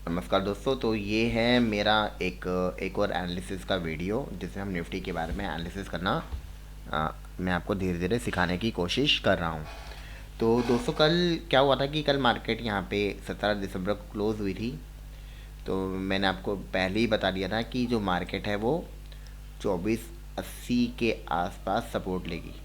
नमस्कार दोस्तों। तो ये है मेरा एक और एनालिसिस का वीडियो जिसमें हम निफ्टी के बारे में एनालिसिस करना मैं आपको धीरे धीरे सिखाने की कोशिश कर रहा हूँ। तो दोस्तों कल क्या हुआ था कि कल मार्केट यहाँ पे 17 दिसंबर को क्लोज़ हुई थी। तो मैंने आपको पहले ही बता दिया था कि जो मार्केट है वो 2480 के आसपास सपोर्ट लेगी।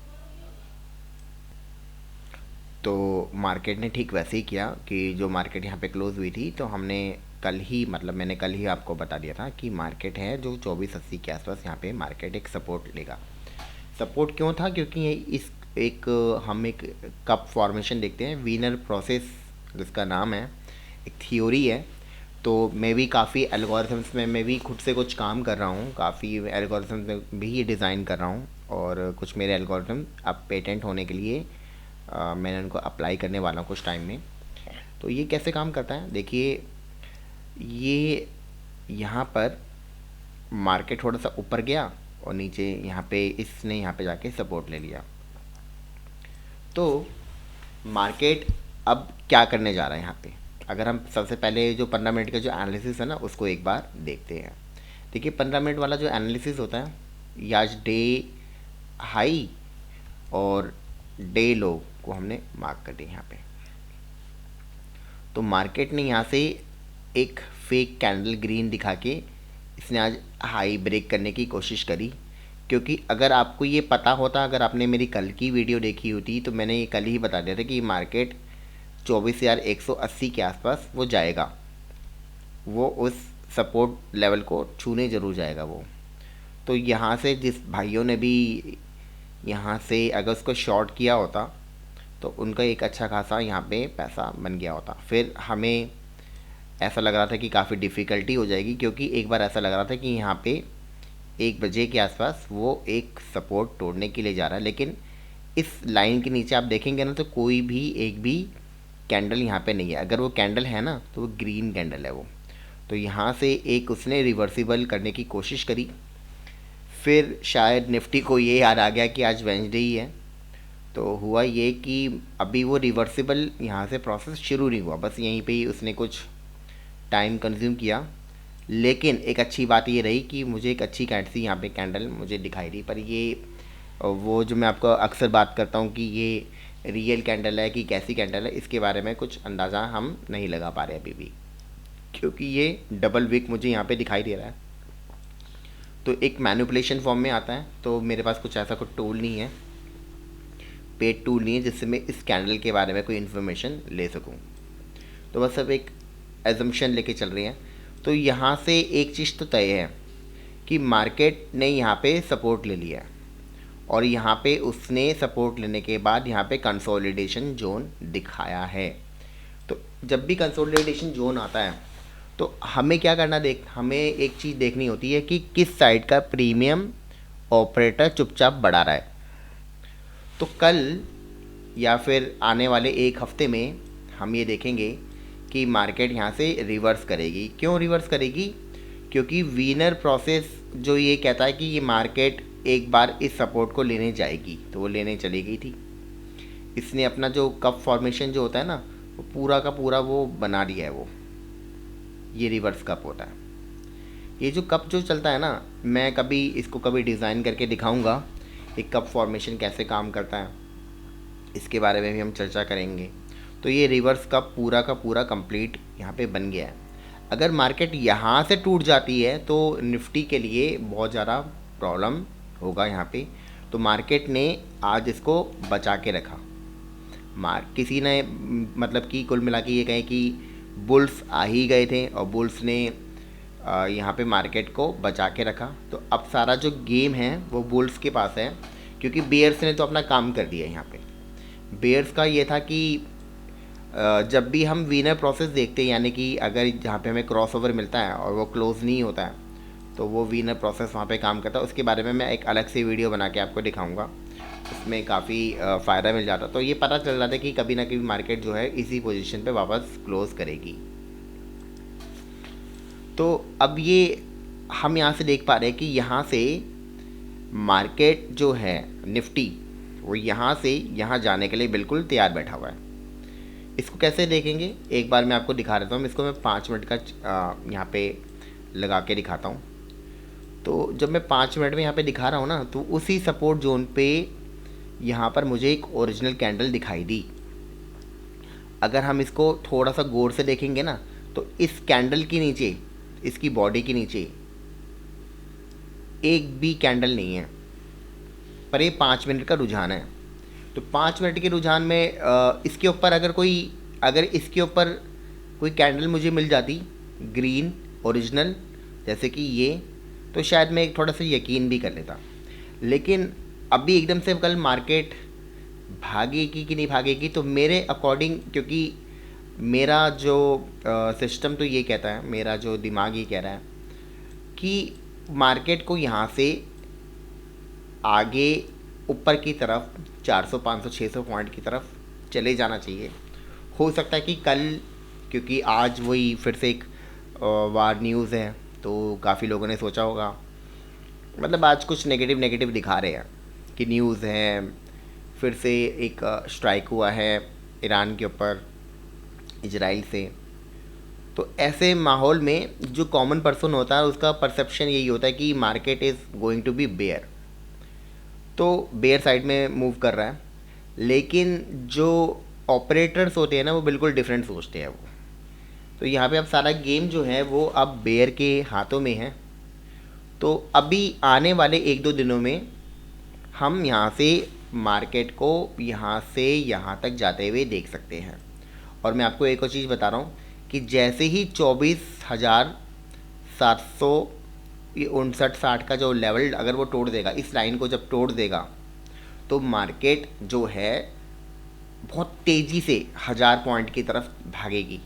तो मार्केट ने ठीक वैसे ही किया कि जो मार्केट यहाँ पे क्लोज़ हुई थी, तो हमने कल ही मैंने कल ही आपको बता दिया था कि मार्केट है जो 2480 के आसपास यहाँ पे मार्केट एक सपोर्ट लेगा। सपोर्ट क्यों था? क्योंकि ये इस एक हम एक कप फॉर्मेशन देखते हैं, वीनर प्रोसेस जिसका नाम है, एक थ्योरी है। तो मैं भी काफ़ी एल्गोरिथम्स में मैं भी खुद से कुछ काम कर रहा हूँ, काफ़ी एल्गोरिथम्स में भी ये डिज़ाइन कर रहा हूँ, और कुछ मेरे एल्गोरिथम अब पेटेंट होने के लिए मैंने उनको अप्लाई करने वाला हूँ कुछ टाइम में। तो ये कैसे काम करता है देखिए, ये यहाँ पर मार्केट थोड़ा सा ऊपर गया और नीचे यहाँ पे इसने यहाँ पे जाके सपोर्ट ले लिया। तो मार्केट अब क्या करने जा रहा है यहाँ पे, अगर हम सबसे पहले जो 15 मिनट का जो एनालिसिस है ना उसको एक बार देखते हैं। देखिए 15 मिनट वाला जो एनालिसिस होता है, ये आज डे हाई और डे लो को हमने मार्क कर दिया यहाँ पे। तो मार्केट ने यहाँ से एक फेक कैंडल ग्रीन दिखा के इसने आज हाई ब्रेक करने की कोशिश करी। क्योंकि अगर आपको ये पता होता, अगर आपने मेरी कल की वीडियो देखी होती, तो मैंने ये कल ही बता दिया था कि मार्केट 24,180 के आसपास वो जाएगा, वो उस सपोर्ट लेवल को छूने ज़रूर जाएगा वो। तो यहाँ से जिस भाइयों ने भी यहाँ से अगर उसको शॉर्ट किया होता तो उनका एक अच्छा खासा यहाँ पे पैसा बन गया होता। फिर हमें ऐसा लग रहा था कि काफ़ी डिफ़िकल्टी हो जाएगी, क्योंकि एक बार ऐसा लग रहा था कि यहाँ पे 1 बजे के आसपास वो एक सपोर्ट तोड़ने के लिए जा रहा है। लेकिन इस लाइन के नीचे आप देखेंगे ना, तो कोई भी एक भी कैंडल यहाँ पे नहीं है। अगर वो कैंडल है ना तो वो ग्रीन कैंडल है वो। तो यहाँ से एक उसने रिवर्सिबल करने की कोशिश करी। फिर शायद निफ्टी को ये याद आ गया कि आज वेंसडे ही है, तो हुआ ये कि अभी वो रिवर्सिबल यहाँ से प्रोसेस शुरू नहीं हुआ, बस यहीं पे ही उसने कुछ टाइम कंज्यूम किया। लेकिन एक अच्छी बात ये रही कि मुझे एक अच्छी सी यहाँ पे कैंडल मुझे दिखाई दी। पर ये वो जो मैं आपको अक्सर बात करता हूँ कि ये रियल कैंडल है कि कैसी कैंडल है, इसके बारे में कुछ अंदाज़ा हम नहीं लगा पा रहे अभी भी, क्योंकि ये डबल विक मुझे यहाँ पे दिखाई दे रहा है। तो एक मैनिपुलेशन फॉर्म में आता है, तो मेरे पास कुछ ऐसा कोई टूल नहीं है, पेड टूल नहीं है जिससे मैं इस कैंडल के बारे में कोई इन्फॉर्मेशन ले सकूं। तो बस सब एक एजम्पशन लेके चल रही हैं। तो यहाँ से एक चीज़ तो तय है कि मार्केट ने यहाँ पे सपोर्ट ले लिया है, और यहाँ पे उसने सपोर्ट लेने के बाद यहाँ पे कंसोलिडेशन जोन दिखाया है। तो जब भी कंसोलिडेशन जोन आता है तो हमें क्या करना, हमें एक चीज़ देखनी होती है कि किस साइड का प्रीमियम ऑपरेटर चुपचाप बढ़ा रहा है। तो कल या फिर आने वाले एक हफ्ते में हम ये देखेंगे कि मार्केट यहाँ से रिवर्स करेगी। क्यों रिवर्स करेगी? क्योंकि वीनर प्रोसेस जो ये कहता है कि ये मार्केट एक बार इस सपोर्ट को लेने जाएगी, तो वो लेने चली गई थी। इसने अपना जो कप फॉर्मेशन जो होता है ना, वो पूरा का पूरा वो बना दिया है। वो ये रिवर्स कप होता है। ये जो कप जो चलता है ना, मैं कभी इसको कभी डिज़ाइन करके दिखाऊंगा एक कप फॉर्मेशन कैसे काम करता है, इसके बारे में भी हम चर्चा करेंगे। तो ये रिवर्स कप पूरा का पूरा कंप्लीट यहाँ पे बन गया है। अगर मार्केट यहाँ से टूट जाती है तो निफ्टी के लिए बहुत ज़्यादा प्रॉब्लम होगा यहाँ पे। तो मार्केट ने आज इसको बचा के रखा। किसी ने मतलब कि कुल मिला के ये कहें कि बुल्स आ ही गए थे और बुल्स ने यहाँ पे मार्केट को बचा के रखा। तो अब सारा जो गेम है वो बुल्स के पास है, क्योंकि बेयर्स ने तो अपना काम कर दिया है। यहाँ पे बेयर्स का ये था कि जब भी हम वीनर प्रोसेस देखते हैं, यानी कि अगर जहाँ पे हमें क्रॉस ओवर मिलता है और वो क्लोज नहीं होता है, तो वो वीनर प्रोसेस वहाँ पे काम करता है। उसके बारे में मैं एक अलग से वीडियो बना के आपको दिखाऊंगा, उसमें काफ़ी फ़ायदा मिल जाता। तो ये पता चल जाता है कि कभी ना कभी मार्केट जो है इसी पोजीशन पे वापस क्लोज़ करेगी। तो अब ये हम यहाँ से देख पा रहे हैं कि यहाँ से मार्केट जो है निफ्टी, वो यहाँ से यहाँ जाने के लिए बिल्कुल तैयार बैठा हुआ है। इसको कैसे देखेंगे, एक बार मैं आपको दिखा देता हूँ। इसको मैं 5 मिनट का यहाँ पे लगा के दिखाता हूँ। तो जब मैं 5 मिनट में यहाँ पे दिखा रहा हूँ ना, तो उसी सपोर्ट जोन पे यहाँ पर मुझे एक ओरिजिनल कैंडल दिखाई दी। अगर हम इसको थोड़ा सा गौर से देखेंगे ना, तो इस कैंडल के नीचे, इसकी बॉडी के नीचे एक भी कैंडल नहीं है, पर ये 5 मिनट का रुझान है। तो 5 मिनट के रुझान में इसके ऊपर अगर इसके ऊपर कोई कैंडल मुझे मिल जाती ग्रीन ओरिजिनल जैसे कि ये, तो शायद मैं एक थोड़ा सा यकीन भी कर लेता। लेकिन अभी एकदम से कल मार्केट भागेगी कि नहीं भागेगी, तो मेरे अकॉर्डिंग, क्योंकि मेरा जो सिस्टम तो ये कहता है, मेरा जो दिमाग ये कह रहा है कि मार्केट को यहाँ से आगे ऊपर की तरफ 400 500 600 पॉइंट की तरफ चले जाना चाहिए। हो सकता है कि कल, क्योंकि आज वही फिर से एक वार न्यूज़ है, तो काफ़ी लोगों ने सोचा होगा, मतलब आज कुछ नेगेटिव दिखा रहे हैं कि न्यूज़ है, फिर से एक स्ट्राइक हुआ है ईरान के ऊपर इजराइल से। तो ऐसे माहौल में जो कॉमन पर्सन होता है उसका परसेप्शन यही होता है कि market is going to be bear, तो बेयर साइड में मूव कर रहा है। लेकिन जो ऑपरेटर्स होते हैं ना, वो बिल्कुल डिफरेंट सोचते हैं वो। तो यहाँ पे अब सारा गेम जो है वो अब बेयर के हाथों में है। तो अभी आने वाले 1-2 दिनों में हम यहाँ से मार्केट को यहाँ से यहाँ तक जाते हुए देख सकते हैं। और मैं आपको एक और चीज़ बता रहा हूँ कि जैसे ही 24,759-60 का जो लेवल अगर वो तोड़ देगा, इस लाइन को जब तोड़ देगा, तो मार्केट जो है बहुत तेज़ी से 1000 पॉइंट की तरफ भागेगी।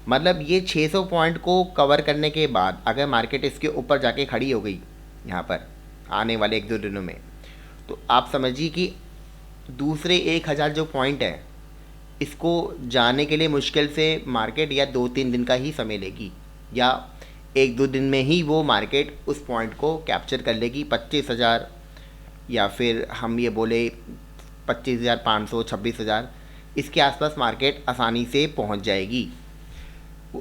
मतलब ये 600 पॉइंट को कवर करने के बाद अगर मार्केट इसके ऊपर जाके खड़ी हो गई यहाँ पर आने वाले 1-2 दिनों में, तो आप समझिए कि दूसरे 1000 जो पॉइंट है, इसको जाने के लिए मुश्किल से मार्केट या 2-3 दिन का ही समय लेगी, या 1-2 दिन में ही वो मार्केट उस पॉइंट को कैप्चर कर लेगी। 25,000 या फिर हम ये बोले 25,500 26,000 इसके आसपास मार्केट आसानी से पहुंच जाएगी।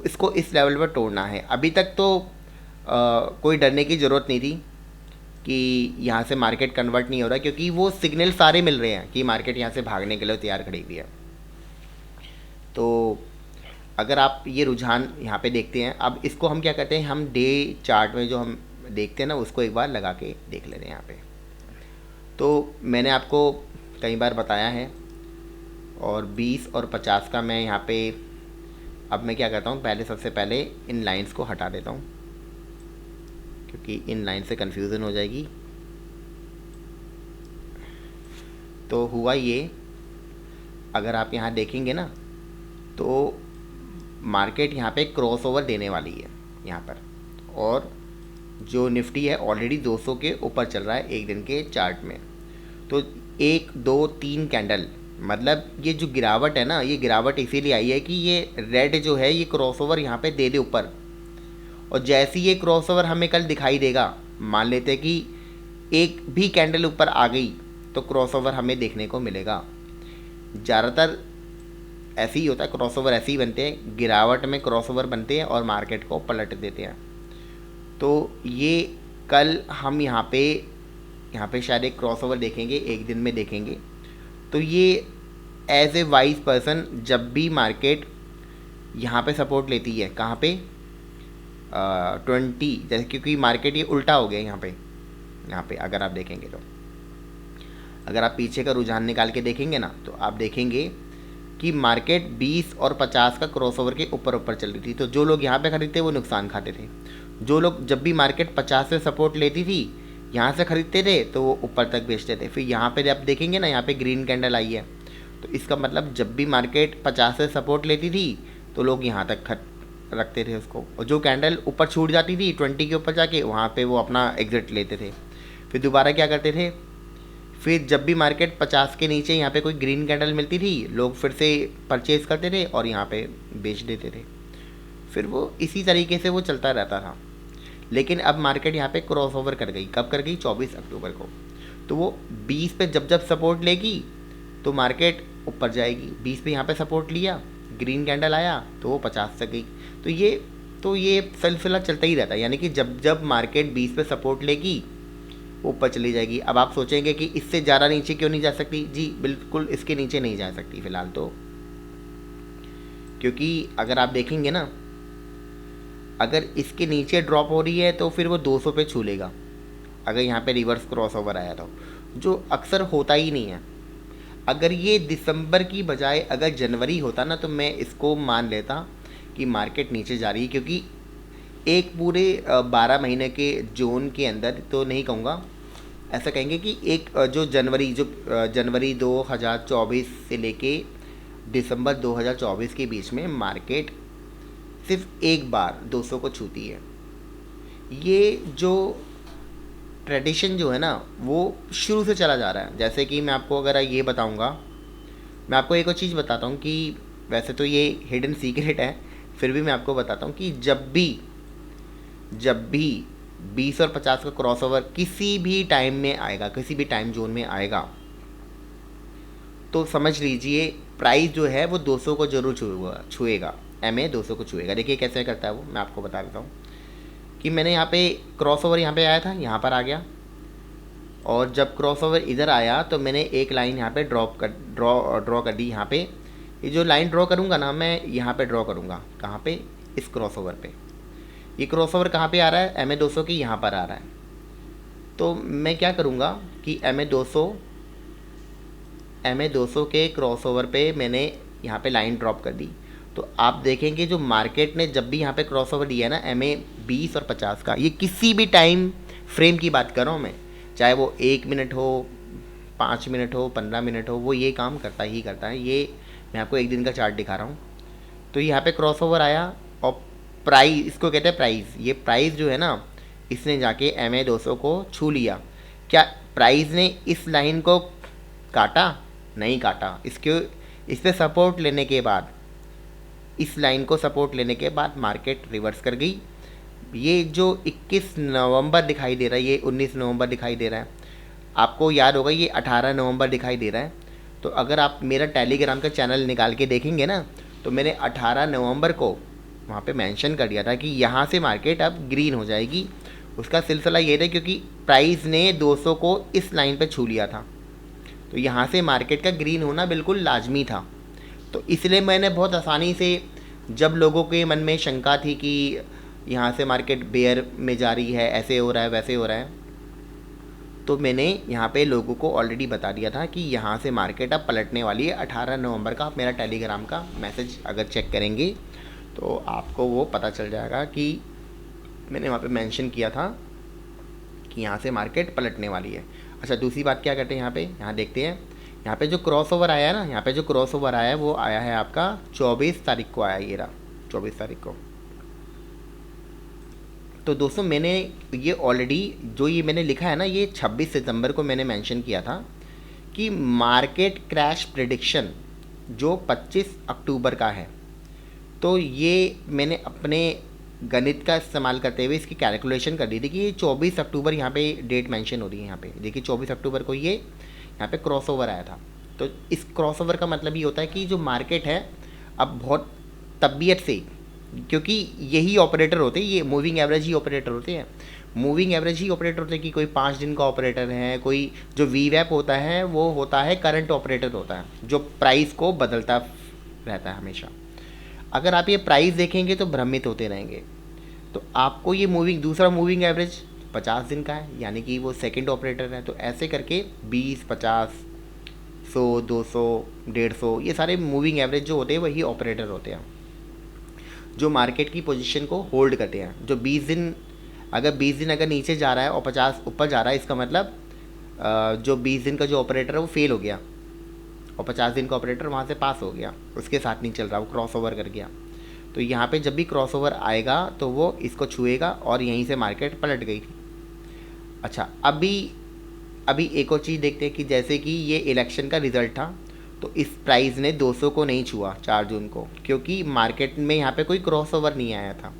इसको इस लेवल पर तोड़ना है। अभी तक तो कोई डरने की ज़रूरत नहीं थी कि यहाँ से मार्केट कन्वर्ट नहीं हो रहा, क्योंकि वो सिग्नल सारे मिल रहे हैं कि मार्केट यहाँ से भागने के लिए तैयार खड़ी हुई है। तो अगर आप ये रुझान यहाँ पे देखते हैं, अब इसको हम क्या करते हैं, हम डे चार्ट में जो हम देखते हैं ना, उसको एक बार लगा के देख लेते हैं यहाँ पे। तो मैंने आपको कई बार बताया है, और 20 और 50 का मैं यहाँ पे, अब मैं क्या करता हूँ, पहले सबसे पहले इन लाइंस को हटा देता हूँ, क्योंकि इन लाइन से कन्फ्यूज़न हो जाएगी। तो हुआ ये, अगर आप यहाँ देखेंगे ना, तो मार्केट यहाँ पे क्रॉसओवर देने वाली है यहाँ पर, और जो निफ्टी है ऑलरेडी 200 के ऊपर चल रहा है एक दिन के चार्ट में। तो 1 2 3 कैंडल, मतलब ये जो गिरावट है ना, ये गिरावट इसीलिए आई है कि ये रेड जो है ये क्रॉसओवर यहाँ पे दे दे ऊपर, और जैसे ये क्रॉसओवर हमें कल दिखाई देगा, मान लेते हैं कि एक भी कैंडल ऊपर आ गई, तो क्रॉसओवर हमें देखने को मिलेगा। ज़्यादातर ऐसे ही होता है, क्रॉसओवर ऐसे ही बनते हैं, गिरावट में क्रॉसओवर बनते हैं और मार्केट को पलट देते हैं। तो ये कल हम यहाँ पे शायद एक क्रॉसओवर देखेंगे, एक दिन में देखेंगे। तो ये एज ए वाइज पर्सन, जब भी मार्केट यहाँ पे सपोर्ट लेती है, कहाँ पे 20, जैसे, क्योंकि मार्केट ये उल्टा हो गया यहाँ पे अगर आप देखेंगे, तो अगर आप पीछे का रुझान निकाल के देखेंगे ना, तो आप देखेंगे कि मार्केट 20 और 50 का क्रॉसओवर के ऊपर चल रही थी। तो जो लोग यहाँ पे खरीदते वो नुकसान खाते थे। जो लोग जब भी मार्केट 50 से सपोर्ट लेती थी, यहाँ से खरीदते थे, तो वो ऊपर तक बेचते थे। फिर यहाँ पे आप देखेंगे ना, यहाँ पे ग्रीन कैंडल आई है, तो इसका मतलब जब भी मार्केट 50 से सपोर्ट लेती थी, तो लोग यहाँ तक रखते थे उसको, और जो कैंडल ऊपर छूट जाती थी 20 के ऊपर जाके, वहाँ पे वो अपना एग्जिट लेते थे। फिर दोबारा क्या करते थे, फिर जब भी मार्केट 50 के नीचे यहाँ पे कोई ग्रीन कैंडल मिलती थी, लोग फिर से परचेज करते थे और यहाँ पे बेच देते थे। फिर वो इसी तरीके से वो चलता रहता था। लेकिन अब मार्केट यहाँ पे क्रॉसओवर कर गई, कब कर गई, 24 अक्टूबर को। तो वो 20 पे जब सपोर्ट लेगी, तो मार्केट ऊपर जाएगी। 20 पे यहाँ पे सपोर्ट लिया, ग्रीन कैंडल आया तो वो 50 तक गई। तो ये सिलसिला चलता ही रहता है, यानी कि जब जब मार्केट 20 पे सपोर्ट लेगी वो ऊपर चली जाएगी। अब आप सोचेंगे कि इससे ज़्यादा नीचे क्यों नहीं जा सकती? जी बिल्कुल इसके नीचे नहीं जा सकती फ़िलहाल तो, क्योंकि अगर आप देखेंगे ना, अगर इसके नीचे ड्रॉप हो रही है तो फिर वो 200 पे छू लेगा, अगर यहाँ पे रिवर्स क्रॉसओवर आया तो, जो अक्सर होता ही नहीं है। अगर ये दिसंबर की बजाय अगर जनवरी होता ना तो मैं इसको मान लेता कि मार्केट नीचे जा रही है, क्योंकि एक पूरे 12 महीने के जोन के अंदर तो नहीं कहूँगा, ऐसा कहेंगे कि एक जो जनवरी 2024 से लेके दिसंबर 2024 के बीच में मार्केट सिर्फ एक बार 200 को छूती है। ये जो ट्रेडिशन जो है ना वो शुरू से चला जा रहा है। जैसे कि मैं आपको अगर ये बताऊंगा, मैं आपको एक और चीज़ बताता हूँ कि वैसे तो ये हिडन सीक्रेट है, फिर भी मैं आपको बताता हूँ कि जब भी 20 और 50 का क्रॉसओवर किसी भी टाइम में आएगा, किसी भी टाइम जोन में आएगा, तो समझ लीजिए प्राइस जो है वो 200 को जरूर छुएगा। MA 200 को छुएगा। देखिए कैसे करता है वो, मैं आपको बता देता हूँ कि मैंने यहाँ पे क्रॉसओवर यहाँ पे आया था, यहाँ पर आ गया, और जब क्रॉसओवर इधर आया तो मैंने एक लाइन यहाँ पे ड्रॉ कर दी। यहाँ पे ये जो लाइन ड्रॉ करूँगा ना, मैं यहाँ पे ड्रॉ करूँगा, कहाँ पे? इस क्रॉसओवर पे। ये क्रॉसओवर कहाँ पे आ रहा है? MA 200 की यहाँ पर आ रहा है। तो मैं क्या करूँगा कि MA 200 के क्रॉसओवर पे मैंने यहाँ पे लाइन ड्रॉप कर दी। तो आप देखेंगे जो मार्केट ने जब भी यहाँ पे क्रॉसओवर दिया है ना, MA 20 और 50 का, ये किसी भी टाइम फ्रेम की बात कर रहा हूँ मैं, चाहे वो 1 मिनट हो, 5 मिनट हो, 15 मिनट हो, वो ये काम करता ही करता है। ये मैं आपको एक दिन का चार्ट दिखा रहा हूँ। तो यहाँ पे क्रॉसओवर आया और प्राइस, इसको कहते हैं प्राइस, ये प्राइस जो है ना, इसने जाके MA 200 को छू लिया। क्या प्राइस ने इस लाइन को काटा? नहीं काटा। इस पे सपोर्ट लेने के बाद, इस लाइन को सपोर्ट लेने के बाद मार्केट रिवर्स कर गई। ये जो 21 नवंबर दिखाई दे रहा है, ये 19 नवंबर दिखाई दे रहा है, आपको याद होगा ये 18 नवंबर दिखाई दे रहा है। तो अगर आप मेरा टेलीग्राम का चैनल निकाल के देखेंगे ना, तो मैंने 18 नवंबर को वहाँ पे मेंशन कर दिया था कि यहाँ से मार्केट अब ग्रीन हो जाएगी। उसका सिलसिला ये था क्योंकि प्राइस ने 200 को इस लाइन पे छू लिया था, तो यहाँ से मार्केट का ग्रीन होना बिल्कुल लाजमी था। तो इसलिए मैंने बहुत आसानी से, जब लोगों के मन में शंका थी कि यहाँ से मार्केट बेयर में जा रही है, ऐसे हो रहा है, वैसे हो रहा है, तो मैंने यहाँ पे लोगों को ऑलरेडी बता दिया था कि यहाँ से मार्केट अब पलटने वाली है 18 नवंबर का। आप मेरा टेलीग्राम का मैसेज अगर चेक करेंगे तो आपको वो पता चल जाएगा कि मैंने वहाँ पे मेंशन किया था कि यहाँ से मार्केट पलटने वाली है। अच्छा, दूसरी बात क्या करते हैं यहाँ पे, यहाँ देखते हैं, यहाँ पे जो क्रॉसओवर आया है ना, यहाँ पे जो क्रॉसओवर आया है वो आया है आपका 24 तारीख को आया, ये रहा 24 तारीख को। तो दोस्तों मैंने ये ऑलरेडी जो ये मैंने लिखा है ना, ये 26 सितंबर को मैंने मेंशन किया था कि मार्केट क्रैश प्रेडिक्शन जो 25 अक्टूबर का है। तो ये मैंने अपने गणित का इस्तेमाल करते हुए इसकी कैलकुलेशन कर दी थी कि ये 24 अक्टूबर यहाँ पे डेट मेंशन हो रही है। यहाँ पे देखिए 24 अक्टूबर को ये यहाँ पे क्रॉसओवर आया था। तो इस क्रॉसओवर का मतलब ये होता है कि जो मार्केट है अब बहुत तबीयत से, क्योंकि यही ऑपरेटर होते हैं, ये मूविंग एवरेज ही ऑपरेटर होते हैं, मूविंग एवरेज ही ऑपरेटर होते हैं कि कोई 5 दिन का ऑपरेटर है, कोई जो वीवैप होता है वो होता है करंट ऑपरेटर होता है जो प्राइस को बदलता रहता है हमेशा। अगर आप ये प्राइस देखेंगे तो भ्रमित होते रहेंगे। तो आपको ये दूसरा मूविंग एवरेज 50 दिन का है, यानी कि वो सेकंड ऑपरेटर है। तो ऐसे करके 20, 50, 100, 200, 150 ये सारे मूविंग एवरेज जो होते हैं वही ऑपरेटर होते हैं जो मार्केट की पोजीशन को होल्ड करते हैं। जो 20 दिन अगर नीचे जा रहा है और 50 ऊपर जा रहा है, इसका मतलब जो 20 दिन का जो ऑपरेटर है वो फेल हो गया और 50 दिन का ऑपरेटर वहाँ से पास हो गया, उसके साथ नहीं चल रहा, वो क्रॉसओवर कर गया। तो यहाँ पे जब भी क्रॉसओवर आएगा तो वो इसको छुएगा और यहीं से मार्केट पलट गई थी। अच्छा, अभी एक और चीज़ देखते हैं कि जैसे कि ये इलेक्शन का रिज़ल्ट था, तो इस प्राइस ने 200 को नहीं छुआ 4 जून को, क्योंकि मार्केट में यहाँ पे कोई क्रॉसओवर नहीं आया था।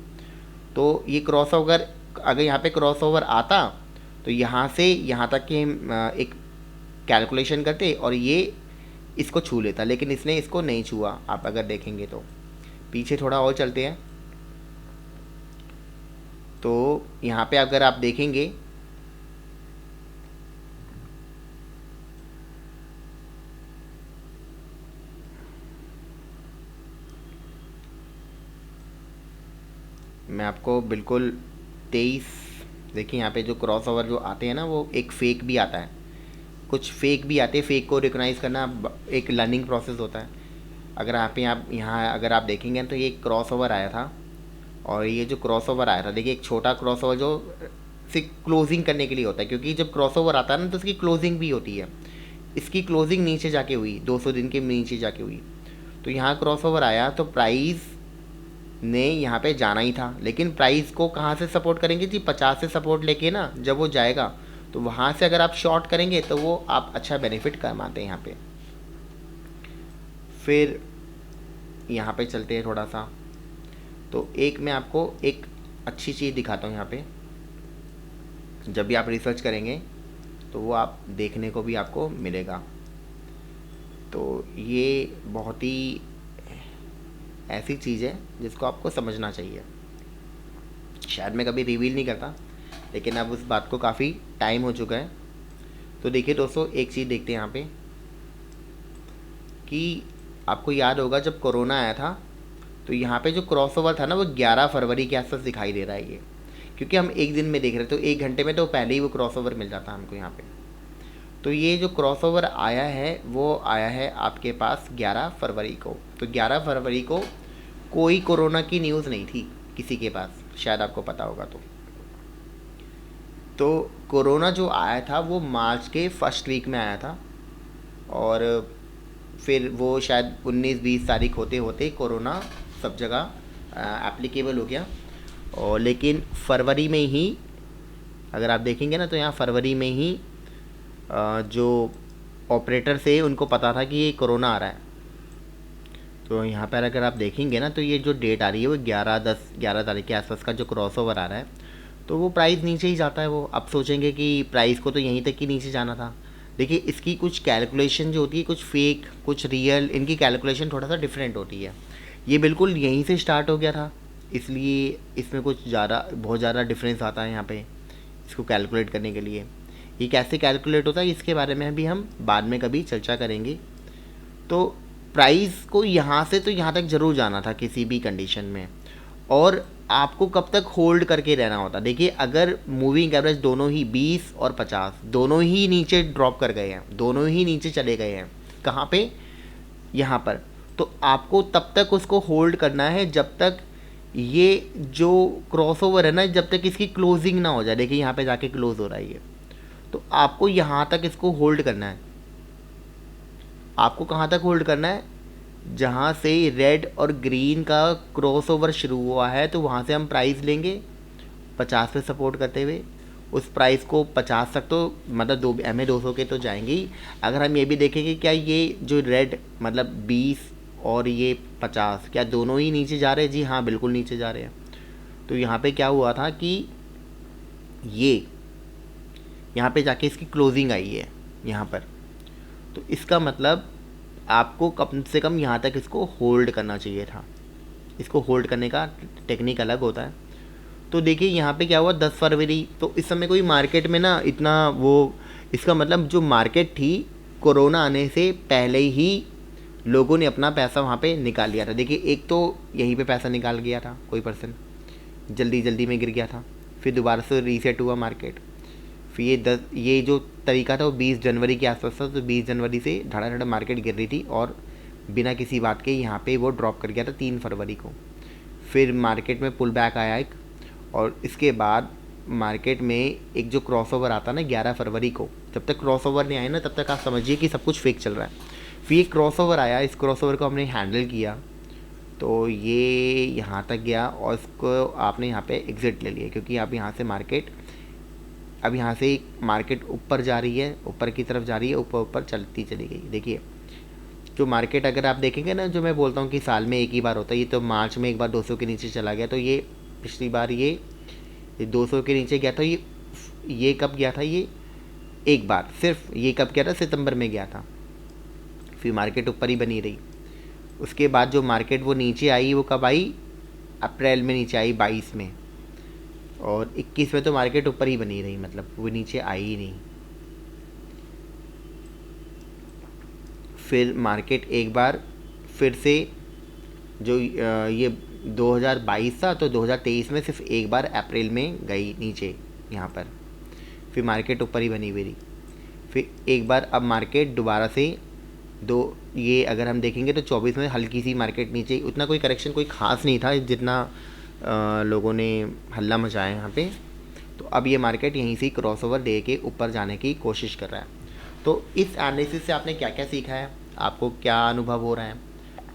तो ये क्रॉसओवर, अगर यहाँ पे क्रॉसओवर आता तो यहाँ से यहाँ तक के हम एक कैलकुलेशन करते और ये इसको छू लेता, लेकिन इसने इसको नहीं छुआ। आप अगर देखेंगे तो पीछे थोड़ा और चलते हैं, तो यहाँ पे अगर आप देखेंगे मैं आपको बिल्कुल 23, देखिए यहाँ पे जो क्रॉस ओवर जो आते हैं ना, वो एक फेक भी आता है, कुछ फेक भी आते हैं। फेक को रिकॉग्नाइज करना एक लर्निंग प्रोसेस होता है। अगर आप यहाँ अगर आप देखेंगे तो ये एक क्रॉस ओवर आया था, और ये जो क्रॉस ओवर आया था, देखिए एक छोटा क्रॉस ओवर जो सिर्फ क्लोजिंग करने के लिए होता है, क्योंकि जब क्रॉस ओवर आता है ना तो उसकी क्लोजिंग भी होती है। इसकी क्लोजिंग नीचे जाके हुई, 200 दिन के नीचे जाके हुई। तो यहाँ क्रॉस ओवर आया तो प्राइस ने यहाँ पे जाना ही था, लेकिन प्राइस को कहाँ से सपोर्ट करेंगे जी, 50 से सपोर्ट लेके ना, जब वो जाएगा तो वहाँ से अगर आप शॉर्ट करेंगे तो वो आप अच्छा बेनिफिट कमाते हैं यहाँ पे। फिर यहाँ पे चलते हैं थोड़ा सा, तो एक मैं आपको एक अच्छी चीज़ दिखाता हूँ यहाँ पे। जब भी आप रिसर्च करेंगे तो वो आप देखने को भी आपको मिलेगा। तो ये बहुत ही ऐसी चीज़ है जिसको आपको समझना चाहिए। शायद मैं कभी रिवील नहीं करता, लेकिन अब उस बात को काफ़ी टाइम हो चुका है। तो देखिए दोस्तों, एक चीज़ देखते हैं यहाँ पे कि आपको याद होगा जब कोरोना आया था तो यहाँ पे जो क्रॉसओवर था ना, वो 11 फरवरी के आसपास दिखाई दे रहा है ये, क्योंकि हम एक दिन में देख रहे, तो 1 घंटे में तो पहले ही वो क्रॉसओवर मिल जाता हमको यहाँ पे। तो ये जो क्रॉसओवर आया है वो आया है आपके पास 11 फरवरी को। तो 11 फरवरी को कोई कोरोना की न्यूज़ नहीं थी किसी के पास, शायद आपको पता होगा। तो कोरोना जो आया था वो मार्च के फर्स्ट वीक में आया था, और फिर वो शायद 19-20 तारीख होते होते कोरोना सब जगह एप्लीकेबल हो गया। और लेकिन फरवरी में ही अगर आप देखेंगे ना, तो यहाँ फरवरी में ही जो ऑपरेटर से उनको पता था कि ये कोरोना आ रहा है। तो यहाँ पर अगर आप देखेंगे ना, तो ये जो डेट आ रही है वो 11 तारीख के आसपास का जो क्रॉसओवर आ रहा है, तो वो प्राइस नीचे ही जाता है। वो आप सोचेंगे कि प्राइस को तो यहीं तक ही नीचे जाना था। देखिए इसकी कुछ कैलकुलेशन जो होती है, कुछ फेक कुछ रियल, इनकी कैलकुलेशन थोड़ा सा डिफरेंट होती है। ये बिल्कुल यहीं से स्टार्ट हो गया था, इसलिए इसमें कुछ बहुत ज़्यादा डिफरेंस आता है यहाँ पे इसको कैलकुलेट करने के लिए। ये कैसे कैलकुलेट होता है इसके बारे में भी हम बाद में कभी चर्चा करेंगे। तो प्राइस को यहाँ से तो यहाँ तक ज़रूर जाना था किसी भी कंडीशन में, और आपको कब तक होल्ड करके रहना होता। देखिए अगर मूविंग एवरेज दोनों ही 20 और 50 दोनों ही नीचे ड्रॉप कर गए हैं, दोनों ही नीचे चले गए हैं, कहाँ पे, यहाँ पर, तो आपको तब तक उसको होल्ड करना है जब तक ये जो क्रॉसओवर है ना, जब तक इसकी क्लोजिंग ना हो जाए। देखिए यहाँ पे जाके क्लोज हो रहा है ये, तो आपको यहाँ तक इसको होल्ड करना है। आपको कहाँ तक होल्ड करना है, जहाँ से रेड और ग्रीन का क्रॉसओवर शुरू हुआ है, तो वहाँ से हम प्राइस लेंगे 50 पे सपोर्ट करते हुए। उस प्राइस को 50 तक तो मतलब MA 200 के तो जाएंगे ही। अगर हम ये भी देखेंगे क्या ये जो रेड मतलब 20 और ये 50 क्या दोनों ही नीचे जा रहे हैं, जी हाँ बिल्कुल नीचे जा रहे हैं। तो यहाँ पे क्या हुआ था कि ये यहाँ पे जाके इसकी क्लोजिंग आई है यहाँ पर, तो इसका मतलब आपको कम से कम यहाँ तक इसको होल्ड करना चाहिए था। इसको होल्ड करने का टेक्निक अलग होता है। तो देखिए यहाँ पे क्या हुआ 10 फरवरी, तो इस समय कोई मार्केट में ना इतना वो, इसका मतलब जो मार्केट थी कोरोना आने से पहले ही लोगों ने अपना पैसा वहाँ पे निकाल लिया था। देखिए एक तो यहीं पे पैसा निकाल गया था कोई पर्सन, जल्दी जल्दी में गिर गया था, फिर दोबारा से रीसेट हुआ मार्केट। फिर ये जो तरीका था वो 20 जनवरी के आसपास था, तो 20 जनवरी से धड़ाधड़ मार्केट गिर रही थी और बिना किसी बात के यहाँ पे वो ड्रॉप कर गया था 3 फरवरी को। फिर मार्केट में पुल बैक आया एक, और इसके बाद मार्केट में एक जो क्रॉसओवर आता ना 11 फरवरी को, जब तक क्रॉसओवर नहीं आया ना तब तक आप समझिए कि सब कुछ फेक चल रहा है। फिर एक क्रॉसओवर आया, इस क्रॉसओवर को हमने हैंडल किया, तो ये यहाँ तक गया और इसको आपने यहाँ पे एग्ज़िट ले लिया, क्योंकि आप यहाँ से मार्केट अब यहाँ से मार्केट ऊपर जा रही है, ऊपर की तरफ जा रही है, ऊपर ऊपर चलती चली गई। देखिए जो मार्केट अगर आप देखेंगे ना, जो मैं बोलता हूँ कि साल में एक ही बार होता है, ये तो मार्च में एक बार 200 के नीचे चला गया। तो ये पिछली बार ये 200 के नीचे गया था। ये कब गया था, ये एक बार सिर्फ, ये कब गया था, सितंबर में गया था। फिर मार्केट ऊपर ही बनी रही। उसके बाद जो मार्केट वो नीचे आई, वो कब आई? अप्रैल में नीचे आई 22 में, और 21 में तो मार्केट ऊपर ही बनी रही, मतलब वो नीचे आई ही नहीं। फिर मार्केट एक बार फिर से जो ये 2022 था, तो 2023 में सिर्फ एक बार अप्रैल में गई नीचे यहाँ पर, फिर मार्केट ऊपर ही बनी हुई रही। फिर एक बार अब मार्केट दोबारा से ये अगर हम देखेंगे तो 24 में हल्की सी मार्केट नीचे, उतना कोई करेक्शन कोई ख़ास नहीं था जितना लोगों ने हल्ला मचाया यहाँ पे। तो अब ये मार्केट यहीं से क्रॉसओवर दे के ऊपर जाने की कोशिश कर रहा है। तो इस एनालिसिस से आपने क्या क्या सीखा है, आपको क्या अनुभव हो रहा है,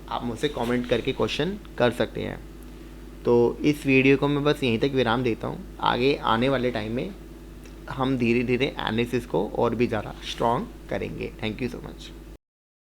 आप मुझसे कमेंट करके क्वेश्चन कर सकते हैं। तो इस वीडियो को मैं बस यहीं तक विराम देता हूँ। आगे आने वाले टाइम में हम धीरे धीरे एनालिसिस को और भी ज़्यादा स्ट्रॉन्ग करेंगे। Thank you so much.